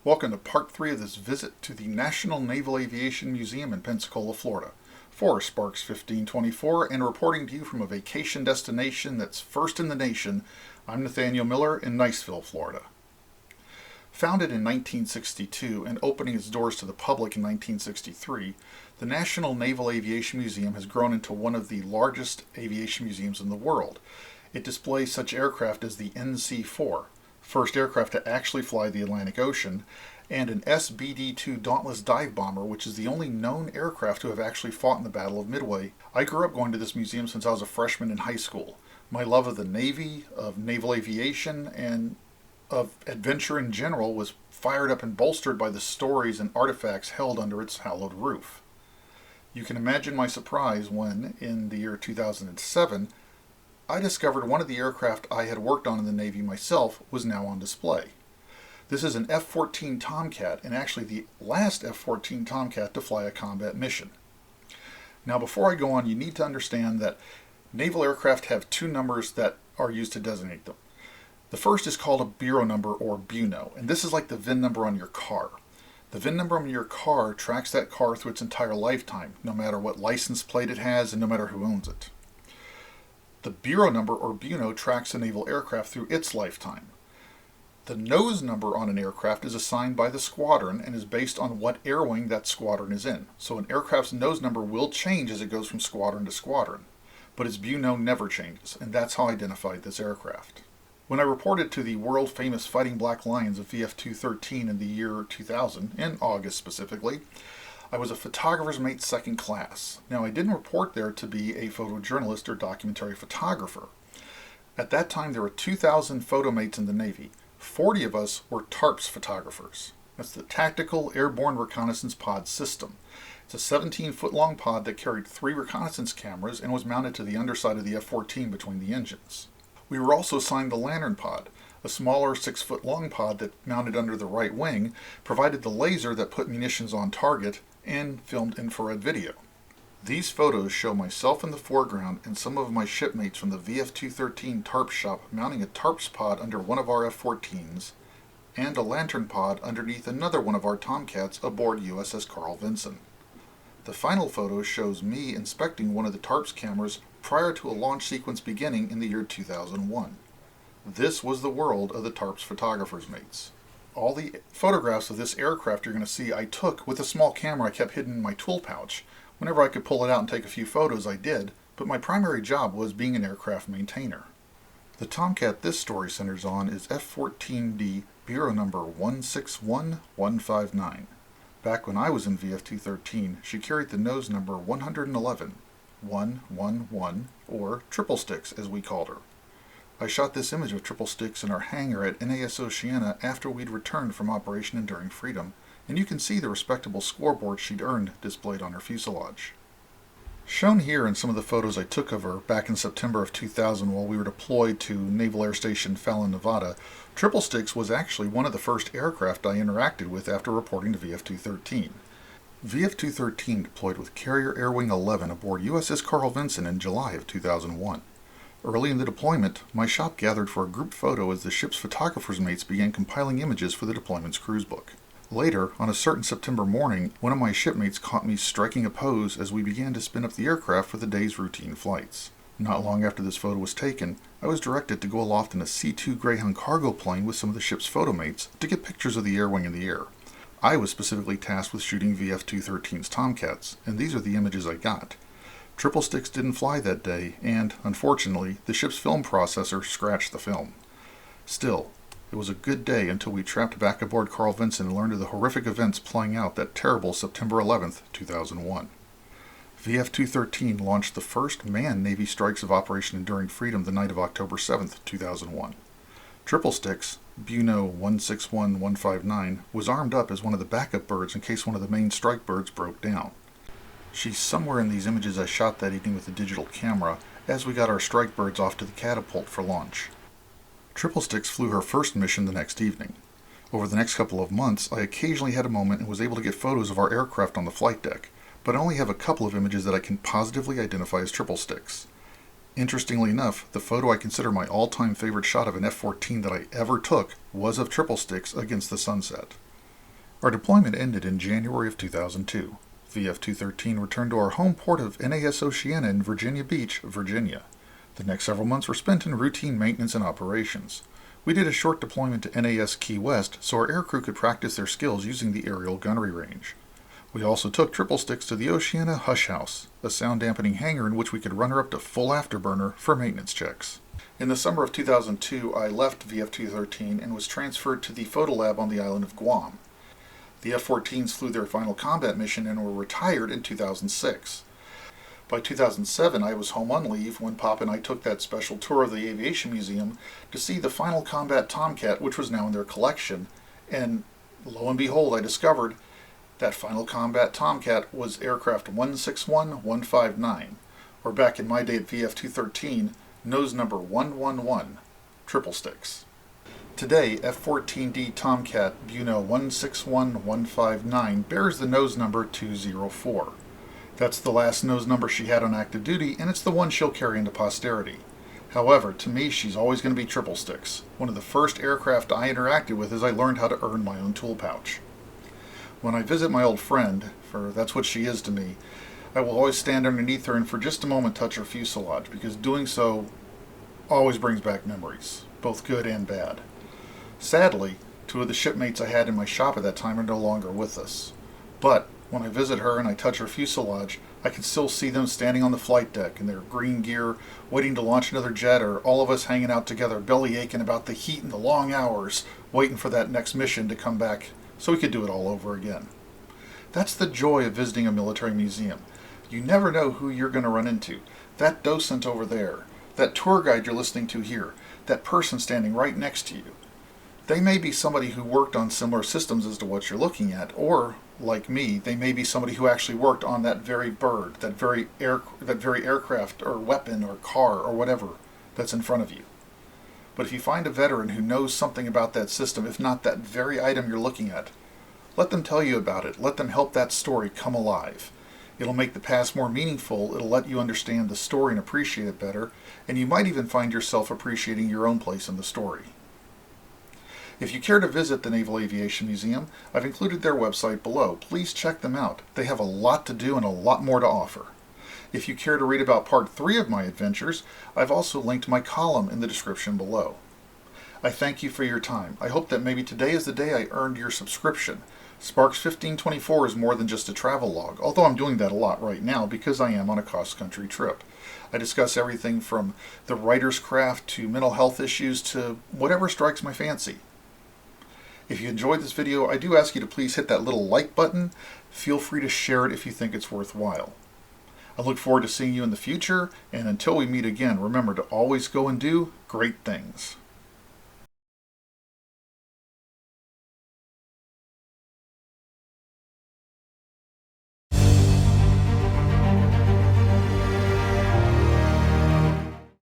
Welcome to part 3 of this visit to the National Naval Aviation Museum in Pensacola, Florida. For Sparks 1524 and reporting to you from a vacation destination that's first in the nation, I'm Nathaniel Miller in Niceville, Florida. Founded in 1962 and opening its doors to the public in 1963, the National Naval Aviation Museum has grown into one of the largest aviation museums in the world. It displays such aircraft as the NC-4, first aircraft to actually fly the Atlantic Ocean, and an SBD-2 Dauntless dive bomber, which is the only known aircraft to have actually fought in the Battle of Midway. I grew up going to this museum since I was a freshman in high school. My love of the Navy, of naval aviation, and of adventure in general was fired up and bolstered by the stories and artifacts held under its hallowed roof. You can imagine my surprise when, in the year 2007, I discovered one of the aircraft I had worked on in the Navy myself was now on display. This is an F-14 Tomcat, and actually the last F-14 Tomcat to fly a combat mission. Now before I go on, you need to understand that naval aircraft have two numbers that are used to designate them. The first is called a Bureau Number, or BUNO, and this is like the VIN number on your car. The VIN number on your car tracks that car through its entire lifetime, no matter what license plate it has and no matter who owns it. The Bureau Number, or BUNO, tracks a naval aircraft through its lifetime. The nose number on an aircraft is assigned by the squadron and is based on what air wing that squadron is in. So an aircraft's nose number will change as it goes from squadron to squadron, but its BUNO never changes, and that's how I identified this aircraft. When I reported to the world-famous Fighting Black Lions of VF-213 in the year 2000, in August specifically, I was a photographer's mate second class. Now, I didn't report there to be a photojournalist or documentary photographer. At that time, there were 2,000 photomates in the Navy. 40 of us were TARPS photographers. That's the Tactical Airborne Reconnaissance Pod System. It's a 17-foot-long pod that carried 3 reconnaissance cameras and was mounted to the underside of the F-14 between the engines. We were also assigned the Lantern Pod, a smaller 6-foot-long pod that mounted under the right wing, provided the laser that put munitions on target, and filmed infrared video. These photos show myself in the foreground and some of my shipmates from the VF-213 TARP shop mounting a TARPS pod under one of our F-14s, and a Lantern pod underneath another one of our Tomcats aboard USS Carl Vinson. The final photo shows me inspecting one of the TARPS cameras prior to a launch sequence beginning in the year 2001. This was the world of the TARPS photographers' mates. All the photographs of this aircraft you're going to see I took with a small camera I kept hidden in my tool pouch. Whenever I could pull it out and take a few photos, I did, but my primary job was being an aircraft maintainer. The Tomcat this story centers on is F14D Bureau Number 161159. Back when I was in VF-213, she carried the nose number 111, 111, or Triple Sticks as we called her. I shot this image of Triple Sticks in our hangar at NAS Oceana after we'd returned from Operation Enduring Freedom, and you can see the respectable scoreboard she'd earned displayed on her fuselage. Shown here in some of the photos I took of her back in September of 2000 while we were deployed to Naval Air Station Fallon, Nevada, Triple Sticks was actually one of the first aircraft I interacted with after reporting to VF-213. VF-213 deployed with Carrier Air Wing 11 aboard USS Carl Vinson in July of 2001. Early in the deployment, my shop gathered for a group photo as the ship's photographers' mates began compiling images for the deployment's cruise book. Later, on a certain September morning, one of my shipmates caught me striking a pose as we began to spin up the aircraft for the day's routine flights. Not long after this photo was taken, I was directed to go aloft in a C-2 Greyhound cargo plane with some of the ship's photomates to get pictures of the air wing in the air. I was specifically tasked with shooting VF-213's Tomcats, and these are the images I got. Triple Sticks didn't fly that day, and, unfortunately, the ship's film processor scratched the film. Still, it was a good day until we trapped back aboard Carl Vinson and learned of the horrific events playing out that terrible September 11th, 2001. VF-213 launched the first manned Navy strikes of Operation Enduring Freedom the night of October 7th, 2001. Triple Sticks, BUNO 161159, was armed up as one of the backup birds in case one of the main strike birds broke down. She's somewhere in these images I shot that evening with a digital camera as we got our strike birds off to the catapult for launch. Triple Sticks flew her first mission the next evening. Over the next couple of months, I occasionally had a moment and was able to get photos of our aircraft on the flight deck, but I only have a couple of images that I can positively identify as Triple Sticks. Interestingly enough, the photo I consider my all-time favorite shot of an F-14 that I ever took was of Triple Sticks against the sunset. Our deployment ended in January of 2002. VF-213 returned to our home port of NAS Oceana in Virginia Beach, Virginia. The next several months were spent in routine maintenance and operations. We did a short deployment to NAS Key West so our aircrew could practice their skills using the aerial gunnery range. We also took triple sticks to the Oceana Hush House, a sound-dampening hangar in which we could run her up to full afterburner for maintenance checks. In the summer of 2002, I left VF-213 and was transferred to the photo lab on the island of Guam. The F-14s flew their final combat mission and were retired in 2006. By 2007, I was home on leave when Pop and I took that special tour of the Aviation Museum to see the final combat Tomcat, which was now in their collection, and lo and behold, I discovered that final combat Tomcat was aircraft 161159, or back in my day at VF-213, nose number 111, triple sticks. Today, F14D Tomcat Bureau 161159 bears the nose number 204. That's the last nose number she had on active duty, and it's the one she'll carry into posterity. However, to me, she's always going to be triple sticks, one of the first aircraft I interacted with as I learned how to earn my own tool pouch. When I visit my old friend, for that's what she is to me, I will always stand underneath her and for just a moment touch her fuselage, because doing so always brings back memories, both good and bad. Sadly, two of the shipmates I had in my shop at that time are no longer with us. But when I visit her and I touch her fuselage, I can still see them standing on the flight deck in their green gear, waiting to launch another jet, or all of us hanging out together, belly aching about the heat and the long hours, waiting for that next mission to come back so we could do it all over again. That's the joy of visiting a military museum. You never know who you're going to run into. That docent over there, that tour guide you're listening to here, that person standing right next to you. They may be somebody who worked on similar systems as to what you're looking at, or, like me, they may be somebody who actually worked on that very bird, that very aircraft or weapon or car or whatever that's in front of you. But if you find a veteran who knows something about that system, if not that very item you're looking at, let them tell you about it. Let them help that story come alive. It'll make the past more meaningful, it'll let you understand the story and appreciate it better, and you might even find yourself appreciating your own place in the story. If you care to visit the Naval Aviation Museum, I've included their website below. Please check them out. They have a lot to do and a lot more to offer. If you care to read about part 3 of my adventures, I've also linked my column in the description below. I thank you for your time. I hope that maybe today is the day I earned your subscription. Sparks 1524 is more than just a travel log, although I'm doing that a lot right now because I am on a cross-country trip. I discuss everything from the writer's craft to mental health issues to whatever strikes my fancy. If you enjoyed this video, I do ask you to please hit that little like button. Feel free to share it if you think it's worthwhile. I look forward to seeing you in the future, and until we meet again, remember to always go and do great things.